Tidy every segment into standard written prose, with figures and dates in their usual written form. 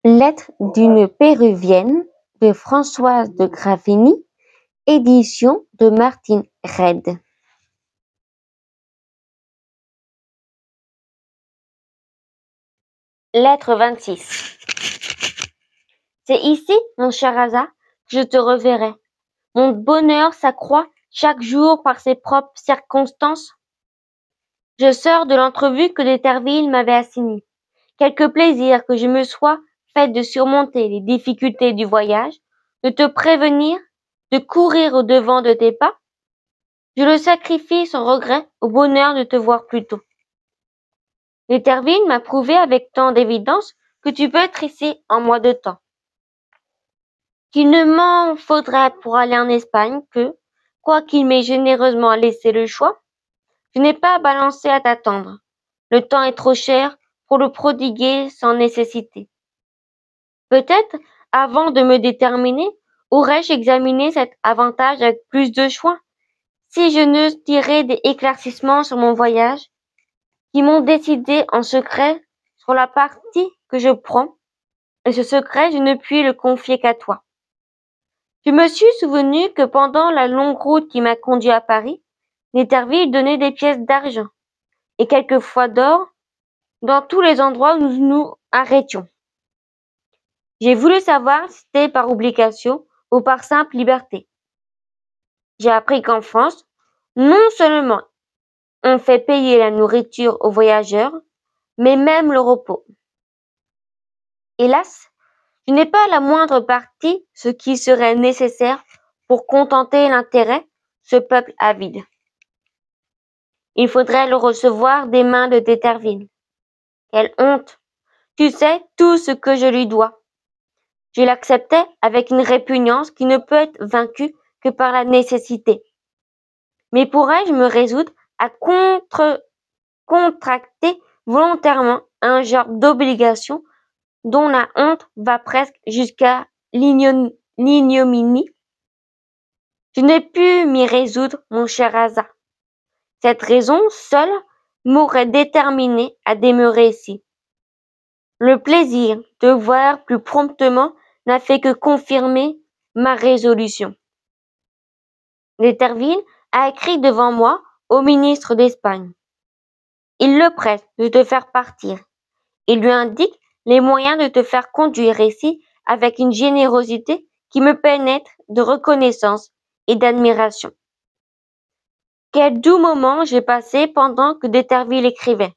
Lettre d'une Péruvienne de Françoise de Gravigny, édition de Martine Reid. Lettre 26. C'est ici, mon cher Asa, que je te reverrai. Mon bonheur s'accroît chaque jour par ses propres circonstances. Je sors de l'entrevue que d'Éterville m'avait assignée. Quelque plaisir que je me sois fait de surmonter les difficultés du voyage, de te prévenir, de courir au-devant de tes pas, je le sacrifie sans regret au bonheur de te voir plus tôt. D'Éterville m'a prouvé avec tant d'évidence que tu peux être ici en moins de temps. Qu'il ne m'en faudrait pour aller en Espagne que, quoiqu'il m'ait généreusement laissé le choix, je n'ai pas balancé à t'attendre. Le temps est trop cher pour le prodiguer sans nécessité. Peut-être, avant de me déterminer, aurais-je examiné cet avantage avec plus de choix, si je n'eusse tiré des éclaircissements sur mon voyage, qui m'ont décidé en secret sur la partie que je prends, et ce secret je ne puis le confier qu'à toi. Je me suis souvenu que pendant la longue route qui m'a conduit à Paris, D'Éterville donnait des pièces d'argent, et quelquefois d'or, dans tous les endroits où nous nous arrêtions. J'ai voulu savoir si c'était par obligation ou par simple liberté. J'ai appris qu'en France, non seulement on fait payer la nourriture aux voyageurs, mais même le repos. Hélas, je n'ai pas la moindre partie ce qui serait nécessaire pour contenter l'intérêt de ce peuple avide. Il faudrait le recevoir des mains de D'Éterville. Quelle honte! Tu sais tout ce que je lui dois. Je l'acceptais avec une répugnance qui ne peut être vaincue que par la nécessité. Mais pourrais-je me résoudre à contracter volontairement un genre d'obligation dont la honte va presque jusqu'à l'ignominie? Je n'ai pu m'y résoudre, mon cher Asa. Cette raison seule m'aurait déterminé à demeurer ici. Le plaisir de voir plus promptement n'a fait que confirmer ma résolution. D'Éterville a écrit devant moi au ministre d'Espagne. Il le presse de te faire partir. Il lui indique les moyens de te faire conduire ici avec une générosité qui me pénètre de reconnaissance et d'admiration. Quel doux moment j'ai passé pendant que D'Éterville écrivait.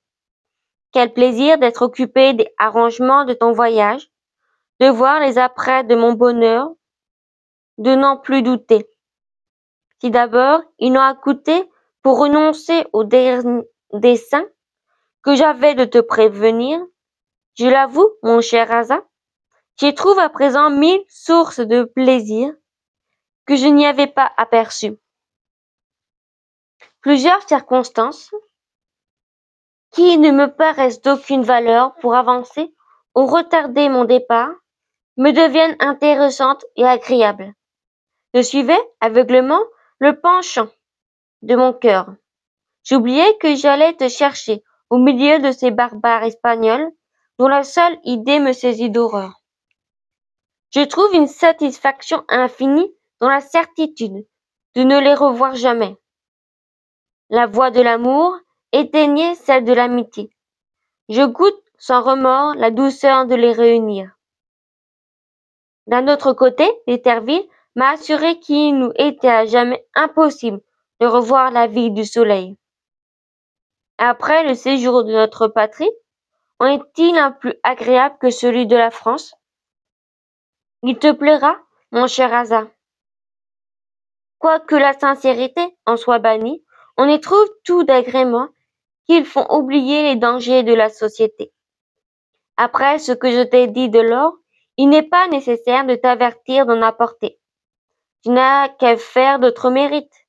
Quel plaisir d'être occupé des arrangements de ton voyage, de voir les apprêts de mon bonheur, de n'en plus douter. Si d'abord il n'en a coûté pour renoncer au dessein que j'avais de te prévenir, je l'avoue, mon cher Asa, j'y trouve à présent 1000 sources de plaisir que je n'y avais pas aperçues. Plusieurs circonstances qui ne me paraissent d'aucune valeur pour avancer ou retarder mon départ me deviennent intéressantes et agréables. Je suivais aveuglément le penchant de mon cœur. J'oubliais que j'allais te chercher au milieu de ces barbares espagnols dont la seule idée me saisit d'horreur. Je trouve une satisfaction infinie dans la certitude de ne les revoir jamais. La voix de l'amour éteignait celle de l'amitié. Je goûte sans remords la douceur de les réunir. D'un autre côté, D'Éterville m'a assuré qu'il nous était à jamais impossible de revoir la ville du soleil. Après le séjour de notre patrie, en est-il un plus agréable que celui de la France? Il te plaira, mon cher Asa. Quoique la sincérité en soit bannie, on y trouve tout d'agréments qui font oublier les dangers de la société. Après ce que je t'ai dit de l'or, il n'est pas nécessaire de t'avertir d'en apporter. Tu n'as qu'à faire d'autres mérites.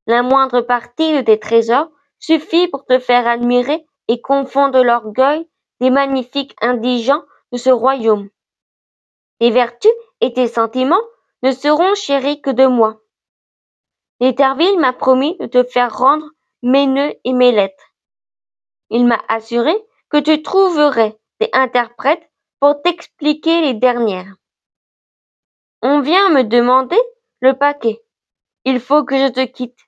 La moindre partie de tes trésors suffit pour te faire admirer et confondre l'orgueil des magnifiques indigents de ce royaume. Tes vertus et tes sentiments ne seront chéris que de moi. D'Éterville m'a promis de te faire rendre mes nœuds et mes lettres. Il m'a assuré que tu trouverais des interprètes pour t'expliquer les dernières. On vient me demander le paquet. Il faut que je te quitte.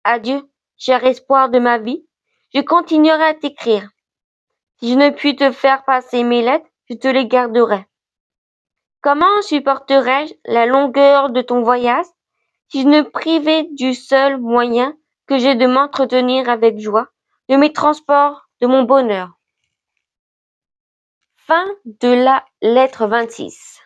Adieu, cher espoir de ma vie. Je continuerai à t'écrire. Si je ne puis te faire passer mes lettres, je te les garderai. Comment supporterais-je la longueur de ton voyage si je ne privais du seul moyen que j'ai de m'entretenir avec joie, de mes transports, de mon bonheur? Fin de la lettre 26.